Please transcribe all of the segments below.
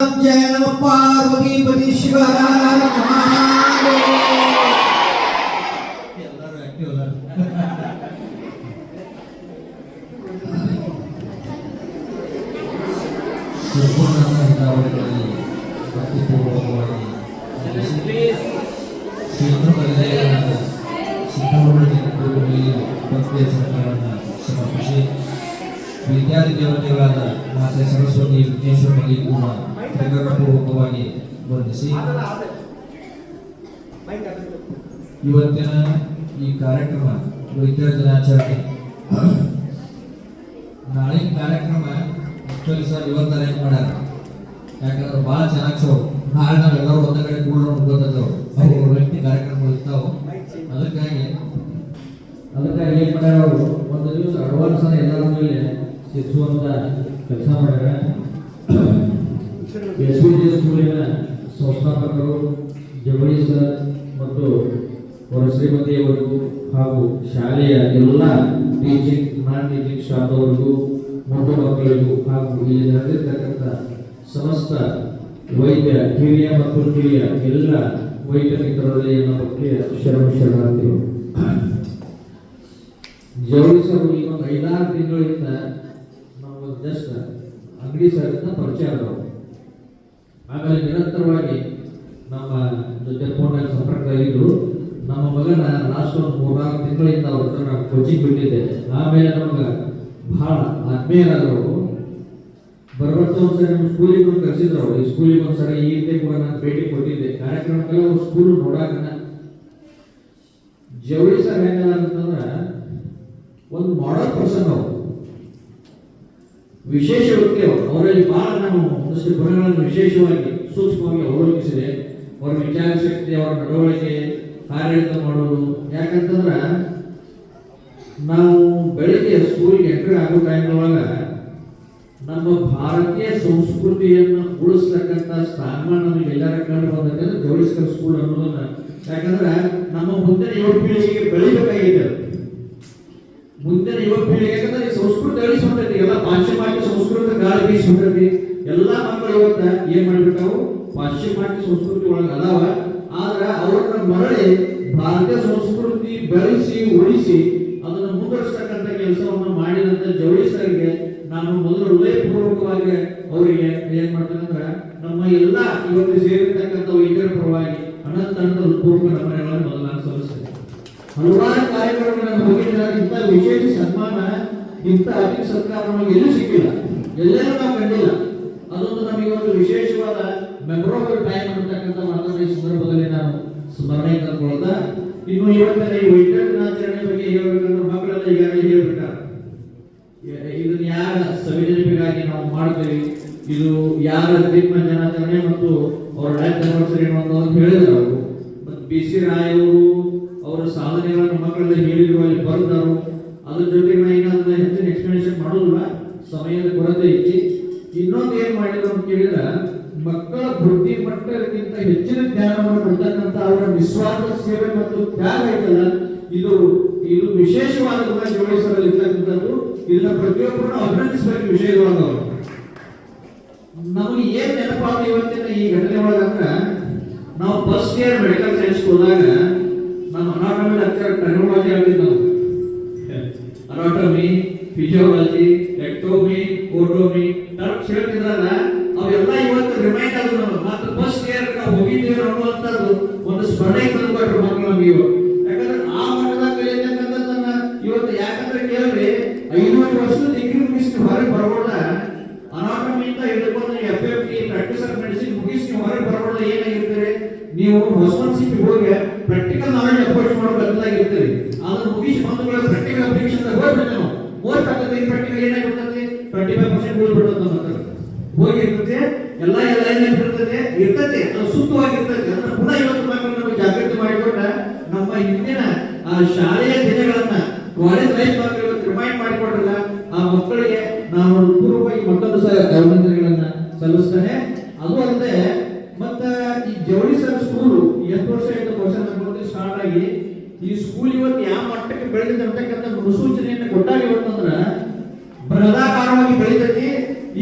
जय नमः पार्वतीपति शिव ವಿದ್ಯಾರ್ಥಿ ದೇವತೆಗಳಾದ ಮಾತೆ ಸರಸ್ವತಿ ವಿಘ್ನೇಶ್ವರನಿಗೆ ಕೂಡ ಪೂರ್ವಕವಾಗಿ ವಂದಿಸಿ ಇವತ್ತಿನ ಈ ಕಾರ್ಯಕ್ರಮ ವೈದ್ಯರ ದಿನಾಚರಣೆ. ನಾಳೆ ಕಾರ್ಯಕ್ರಮ ಆಕ್ಚುಲಿ ಸರ್ ಇವತ್ತು ಅರೇಂಜ್ ಮಾಡ್ಯಾರ, ಯಾಕಂದ್ರೆ ಭಾಳ ಚೆನ್ನಾಗಿ ಶೋ. ನಾಳೆ ನಾವೆಲ್ಲರೂ ಒಂದ ಕಡೆ ಕೂಡ ಗೊತ್ತದವು ಅವ್ರ ವ್ಯಕ್ತಿ ಕಾರ್ಯಕ್ರಮಗಳು ಇರ್ತಾವೆ. ಅದಕ್ಕಾಗಿ ಏನ್ ಮಾಡ್ಯಾರ, ಅವರು ಒಂದು ದಿವಸ ಅಡ್ವಾನ್ಸ್ ಎಲ್ಲರ ಮೇಲೆ ಶಿಕ್ಷುವಂತ ಕೆಲಸ ಮಾಡ್ಯಾರ. SVJ ಸ್ಕೂಲಿನ ಸಂಸ್ಥಾಪಕರು ಜವಳಿ ಸರ್ ಮತ್ತು ಅವರ ಶ್ರೀಮತಿಯವರಿಗೂ ಹಾಗೂ ಶಾಲೆಯ ಎಲ್ಲ ಟೀಚಿಂಗ್ ನಾನ್ ಟೀಚಿಂಗ್ ಸ್ಟಾಫ್ ಅವರಿಗೂ ಮೊದಲ ಮಕ್ಕಳಿಗೂ ಹಾಗೂ ಇಲ್ಲಿ ನಡೆದಿರ್ತಕ್ಕಂಥ ಸಮಸ್ತ ವೈದ್ಯ ಹಿರಿಯ ಮತ್ತು ಕಿರಿಯ ಎಲ್ಲ ವೈದ್ಯ ಮಿತ್ರರಲ್ಲಿ ಬಗ್ಗೆ ಶರಣಾರ್ಥಿಗಳು. ಜವಳಿ ಸರ್ ಈಗ ಒಂದು 5-6 ತಿಂಗಳಿಂದ ನಾವು ಜಸ್ಟ್ ಅಂಗಡಿ ಸರಿಂದ ಪರಿಚಯ ಆದವು. ಆಮೇಲೆ ನಿರಂತರವಾಗಿ ನಮ್ಮ ಜೊತೆ ಫೋನಲ್ಲಿ ಸಂಪರ್ಕದಾಗಿದ್ರು. ನಮ್ಮ ಮಗನ ಲಾಸ್ಟ್ ಒಂದು 3-4 ತಿಂಗಳಿಂದ ಅವ್ರ ಹತ್ರ ನಾನು ಕೋಚಿಂಗ್ ಬಿಟ್ಟಿದ್ದೆ. ಆಮೇಲೆ ನಮಗೆ ಭಾಳ ಆತ್ಮೀಯರಾದರು. ಬರ್ಬರ್ತಾ ಒಂದ್ಸರಿ ನಮ್ಮ ಸ್ಕೂಲಿಗೆ ಒಂದು ಕರೆಸಿದ್ರು. ಅವರು ಈ ಸ್ಕೂಲಿಗೆ ಒಂದ್ಸರಿ ಈ ರೀತಿ ಕೂಡ ನಾನು ಭೇಟಿ ಕೊಟ್ಟಿದ್ದೆ ಕಾರ್ಯಕ್ರಮಕ್ಕೆಲ್ಲ. ಅವ್ರು ಸ್ಕೂಲ್ ನೋಡಾಕ ಜವಳಿ ಸರ್ ಹೆಂಗಲ್ಲ ಅಂತಂದ್ರೆ ಒಂದು ಮಾಡಲ್ ಪರ್ಸನ್, ಅವರು ವಿಶೇಷ ವ್ಯಕ್ತಿ. ಅವರಲ್ಲಿ ಬಹಳ ನಾವು ಒಂದಷ್ಟು ಗುಣಗಳನ್ನು ವಿಶೇಷವಾಗಿ ಸೂಕ್ಷ್ಮವಾಗಿ ಅವಲೋಕಿಸಿದೆ. ಅವರ ವಿಚಾರ ಶಕ್ತಿ, ಅವರ ನಡವಳಿಕೆ, ಕಾರ್ಯಾಚರಣೆ ಮಾಡೋದು. ಯಾಕಂತಂದ್ರೆ ನಾವು ಬೆಳಿಗ್ಗೆ ಸ್ಕೂಲ್ಗೆ ಎಂಟ್ರಿ ಆಗೋ ಟೈಮ್ನೊಳಗ ನಮ್ಮ ಭಾರತೀಯ ಸಂಸ್ಕೃತಿಯನ್ನು ಉಳಿಸ್ತಕ್ಕಂಥ ಸ್ಥಾನಮಾನ ನಮಗೆ ಎಲ್ಲರ ಕಂಡು ಬಂದಂದ್ರೆ ಜವಳಿಸ್ಕರ್ ಸ್ಕೂಲ್ ಅನ್ನೋದನ್ನ. ಯಾಕಂದ್ರೆ ನಮ್ಮ ಮುಂದಿನ ಯುವ ಪೀಳಿಗೆಗೆ ಬೆಳಿಬೇಕಾಗಿದೆ. ಮುಂದಿನ ಯುವ ಪೀಳಿಗೆ ಯಾಕಂದ್ರೆ ಸಂಸ್ಕೃತಿ ಅಳಿಸ್ಬಿಟ್ಟೈತಿ, ಎಲ್ಲ ಪಾಶ್ಚಿಮಾತ್ಯ ಸಂಸ್ಕೃತಿ ಗಾಳಿ ಬೀಸ್ಬಿಟ್ಟೈತಿ. ಎಲ್ಲ ಮಕ್ಕಳು ಇವತ್ತ ಏನ್ ಮಾಡ್ಬಿಟ್ಟಾವು, ಪಾಶ್ಚಿಮಾತ್ಯ ಸಂಸ್ಕೃತಿ ಒಳಗೆ ಅದಾವ. ಆದ್ರೆ ಅವ್ರನ್ನ ಮರಳಿ ಭಾರತೀಯ ಸಂಸ್ಕೃತಿ ಬೆಳೆಸಿ ಉಳಿಸಿ ಅದನ್ನು ಮುಂದುವರಿಸ್ತಕ್ಕಂಥ ಕೆಲಸವನ್ನು ಮಾಡಿದಂತ ಜವಳಿ ಸರ್ಗೆ ನಾನು ಮೊದಲು ಹೃದಯಪೂರ್ವಕವಾಗಿ ಅವರಿಗೆ ಏನ್ ಮಾಡ್ತೇನೆಂದ್ರ ನಮ್ಮ ಎಲ್ಲ ಇವತ್ತು ಸೇರಿರ್ತಕ್ಕಂಥ ವೈದ್ಯರ ಪರವಾಗಿ ಅನಂತ ಪೂರ್ವಕ ನಮನಗಳನ್ನು ಮೊದಲು ನಾನು ಸಲ್ಲಿಸ್ತೇನೆ. ಹಲವಾರು ಕಾರ್ಯಕ್ರಮಗಳನ್ನು ಹೋಗಿದ್ದಾರೆ. ಇಂಥ ವಿಶೇಷ ಸನ್ಮಾನ, ಇಂಥ ಅತಿಥಿ ಸತ್ಕಾರ ನಮಗೆ ಎಲ್ಲೂ ಸಿಕ್ಕಿಲ್ಲ, ಎಲ್ಲರೂ ನಾವು ಕಂಡಿಲ್ಲ. ಅದೊಂದು ನಮಗೆ ಒಂದು ವಿಶೇಷವಾದ ಮೆಮೊರಬಲ್ ಟೈಮ್ ಅನ್ನತಕ್ಕಂಥ ಮಾತನ್ನು ಈ ಸಂದರ್ಭದಲ್ಲಿ ನಾನು ಸ್ಮರಣೆ ತಂದುಕೊಳ್ಳದ. ಇನ್ನು ಇವತ್ತಿನ ಈ ವೈದ್ಯರ ದಿನಾಚರಣೆ ಬಗ್ಗೆ ಹೇಳ್ಬೇಕಂದ್ರೆ ಮಕ್ಕಳೆಲ್ಲ ಈಗಾಗಲೇ ಹೇಳ್ಬಿಟ್ಟಾರೆ. ಇದನ್ನ ಯಾರ ಸಂವಿಧಾನಿಕವಾಗಿ ನಾವು ಮಾಡ್ತೇವೆ, ಇದು ಯಾರ ದಿನ ದಿನಾಚರಣೆ ಮತ್ತು ಅವರ ಲೈಫ್ ಆನಿವರ್ಸರಿ ಅಂತ ಹೇಳಿದ್ರು ಅವರು. ಮತ್ತು BC ರಾಯ್ ಅವರು ಅವರ ಸಾಧನೆಗಳನ್ನು ಮಕ್ಕಳೆಲ್ಲ ಹೇಳಿದ್ರು, ಅಲ್ಲಿ ಬರೆದರು. ಅದ್ರ ಜೊತೆಗೆ ನಾ ಈಗ ಅದನ್ನ ಹೆಚ್ಚಿನ ಎಕ್ಸ್ಪ್ಲನೇಷನ್ ಮಾಡೋದಿಲ್ಲ, ಸಮಯದ ಕೊರತೆ ಐತಿ. ಇನ್ನೊಂದು ಏನ್ ಮಾಡಿದ್ರು ಅಂತ ಕೇಳಿದ್ರೆ, ಮಕ್ಕಳ ಬುದ್ಧಿ ಮಟ್ಟಕ್ಕಿಂತ ಹೆಚ್ಚಿನ ಜ್ಞಾನವನ್ನು ಕೊಡ್ತಕ್ಕಂಥ ಅವರ ನಿಸ್ವಾರ್ಥ ಸೇವೆ ಮತ್ತು ತ್ಯಾಗ ಐತಲ್ಲ, ಇದು ವಿಶೇಷವಾದ ಗುಣ ಜೋಡಿಸರಲ್ಲಿ ಇರ್ತಕ್ಕಂಥದ್ದು. ಇದನ್ನ ಪ್ರತಿಯೊಬ್ಬರನ್ನು ಅಭಿನಂದಿಸಬೇಕು ವಿಷಯದೊಳಗವರು. ನಮಗೆ ಏನ್ ನೆನಪಾಗ ಇವತ್ತಿನ ಈ ಘಟನೆ ಒಳಗಂದ್ರೆ, ನಾವು ಫಸ್ಟ್ ಇಯರ್ ಮೆಡಿಕಲ್ ಸೈನ್ಸ್ ಹೋದಾಗ ನಮ್ಮ ಅನಾಟಮಿ ಲೆಕ್ಚರ್ ಟರ್ಮಿನಾಲಜಿ ಆಗಿದ್ದು ನಾವು ಅನಾಟಮಿ, ಫಿಸಿಯೋಲಜಿ, ಎಕ್ಟೋಮಿ, ಓಟೋಮಿ ಟರ್ಮ್ಸ್ ಹೇಳ್ತಿದ್ರಲ್ಲ, ಅವೆಲ್ಲ ಇವತ್ತು ರಿಮೈಂಡ್ ಆದ್ರು ನಮಗೆ. ಮತ್ತೆ ಫಸ್ಟ್ ಇಯರ್ ನಾವು ಹೋಗಿದ್ದೇವೆ ಅನ್ನುವಂಥದ್ದು ಒಂದು ಸ್ಮರಣೆ ತಂದುಕೊಟ್ರು ಮಕ್ಕಳು ನಮಗೆ ಇವಾಗ. ಯಾಕಂದ್ರೆ ಆ ಮಟ್ಟದಾಗ ಕಲಿಯತಕ್ಕಂಥದ್ದನ್ನ ಇವತ್ತು ಯಾಕಂದ್ರೆ ಕೇಳ್ರಿ, 500 ವರ್ಷದ ಡಿಗ್ರಿ ಮುಗಿಸಿ ಹೊರಗೆ ಬರಬೋದ, ಅನಾಟಮಿಯಿಂದ ಹಿಡ್ಕೊಂಡು FFT ಪ್ರಾಕ್ಟೀಸ್ ಆಫ್ ಮೆಡಿಸಿನ್ ಮುಗಿಸಿ ನೀವು ಹೊರಗೆ ಬರಬೋದ ಏನಾಗಿರ್ತೀರಿ, ನೀವು ಹೊಸಮನ್ಸಿಗೆ ಹೋಗಿ ಪ್ರಾಕ್ಟಿಕಲ್ ನಾಲೆಜ್ ಅಪ್ರೋಚ್ ಮಾಡೋ ಬದಲಾಗಿರ್ತೀರಿ. ಅದನ್ನು ಮುಗಿಸಿ ಬಂದುಗಳ ಪ್ರಾಕ್ಟಿಕಲ್ ಅಪ್ಲಿಕೇಶನ್ ಹೋಗ್ಬಿಡ್ತೇವೆ ನಾವು. ಓದ್ತಕ್ಕಂಥ ಪ್ರಾಕ್ಟಿಕಲ್ ಏನಾಗಿರ್ತದೆ, 25% ಉಳ್ಬಿಡ್ತದೆ ನಮ್ಮ ಹತ್ರ ಹೋಗಿರ್ತದೆ. ಎಲ್ಲ ಏನಾಗಿರ್ತದೆ ಇರ್ತದೆ, ಅದು ಸೂಕ್ತವಾಗಿರ್ತದೆ. ಅದನ್ನ ಪುನಃ ಇವತ್ತು ಮಕ್ಕಳು ನಮಗೆ ಜಾಗೃತಿ ಮಾಡಿಕೊಂಡ ನಮ್ಮ ಹಿಂದಿನ ಶಾಲೆಯ ದಿನಗಳನ್ನ ಕಾಲೇಜ್ ಲೈಫ್ ಮಕ್ಕಳು ಇವತ್ತು ರಿಮೈಂಡ್ ಮಾಡಿಕೊಡ್ರಲ್ಲ, ಆ ಮಕ್ಕಳಿಗೆ ನಾನು ಪೂರ್ವವಾಗಿ ಮತ್ತೊಂದು ಸಹ ಅಭಿನಂದನೆಗಳನ್ನ ಸಲ್ಲಿಸ್ತೇನೆ. ಅದು ಅಲ್ಲದೆ ಮತ್ತ ಈ ಜವಳಿ ಸರ್ ಸ್ಕೂಲು ಎಷ್ಟು ವರ್ಷ ಆಯ್ತು ವರ್ಷ ಸ್ಟಾರ್ಟ್ ಆಗಿ ಈ ಸ್ಕೂಲ್ ಇವತ್ತು ಯಾವ ಮಟ್ಟಕ್ಕೆ ಬೆಳೆದಿದೆ ಅಂತಕ್ಕಂಥ ಮುನ್ಸೂಚನೆಯನ್ನು ಕೊಟ್ಟಾಗ ಇವತ್ತಂದ್ರ ಬೃಹದಾಕಾರವಾಗಿ ಬೆಳೀತೈತಿ.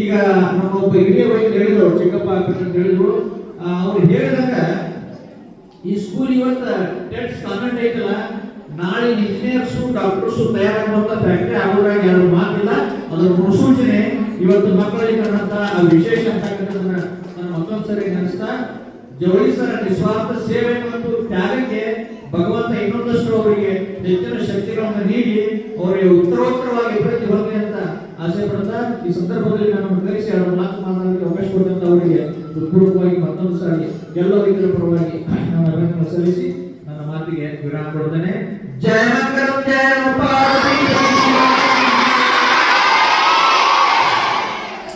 ಈಗ ನಮ್ಮ ಒಬ್ಬ ಹಿರಿಯ ವೈದ್ಯರು ಹೇಳಿದ್ರು, ಚಿಕ್ಕಪ್ಪ ಅಂತ ಹೇಳಿದ್ರು, ಅವ್ರು ಹೇಳಿದಾಗ ಈ ಸ್ಕೂಲ್ ಇವತ್ತು ಟೆಟ್ಸ್ ಕಾನ್ವೆಂಟ್ ಐತಲ್ಲ, ನಾಳೆ ಇಂಜಿನಿಯರ್ಸು ಡಾಕ್ಟರ್ಸು ತಯಾರಾಗುವಂತ ಫ್ಯಾಕ್ಟರಿ ಆಗೋದ್ರಾಗ ಯಾರು ಮಾತಿಲ್ಲ. ಅದರ ಮುನ್ಸೂಚನೆ ಇವತ್ತು ಮಕ್ಕಳಿಗೆ ಕಂಡಂತ ವಿಶೇಷ ಅಂತಕ್ಕಂಥದ್ದನ್ನ ನಾನು ಮತ್ತೊಂದ್ಸರಿ ಅನಿಸ್ತಾ, ಜವಳಿ ಸರ ನಿಸ್ವಾರ್ಥ ಸೇವೆ ಮತ್ತು ತ್ಯಾಗಕ್ಕೆ ಭಗವಂತ ಇನ್ನೊಂದಷ್ಟು ಅವರಿಗೆ ಹೆಚ್ಚಿನ ಶಕ್ತಿಗಳನ್ನು ನೀಡಿ ಅವರಿಗೆ ಉತ್ತರೋತ್ತರವಾಗಿ ಅಭಿವೃದ್ಧಿ ಹೊಂದಿ ಅಂತ ಆಸೆ ಪಡ್ತಾ, ಈ ಸಂದರ್ಭದಲ್ಲಿ ನಾನು ಕರೆಸಿ ಅವರ ಮಾತು ಮಾತನಾಡಲಿಕ್ಕೆ ಅವಕಾಶ ಕೊಟ್ಟಂತ ಅವರಿಗೆ ಹೃತ್ಪೂರ್ವಕವಾಗಿ ಮತ್ತೊಂದು ಸಾರಿ ಎಲ್ಲ ರೈತರ ಪರವಾಗಿ ನಾನು ಅಭಿನಂದನೆ ಸಲ್ಲಿಸಿ ನನ್ನ ಮಾತಿಗೆ ವಿರಾಮ ಕೊಡ್ತೇನೆ. ಜಯ ಮಂಗಲಂ ಜಯ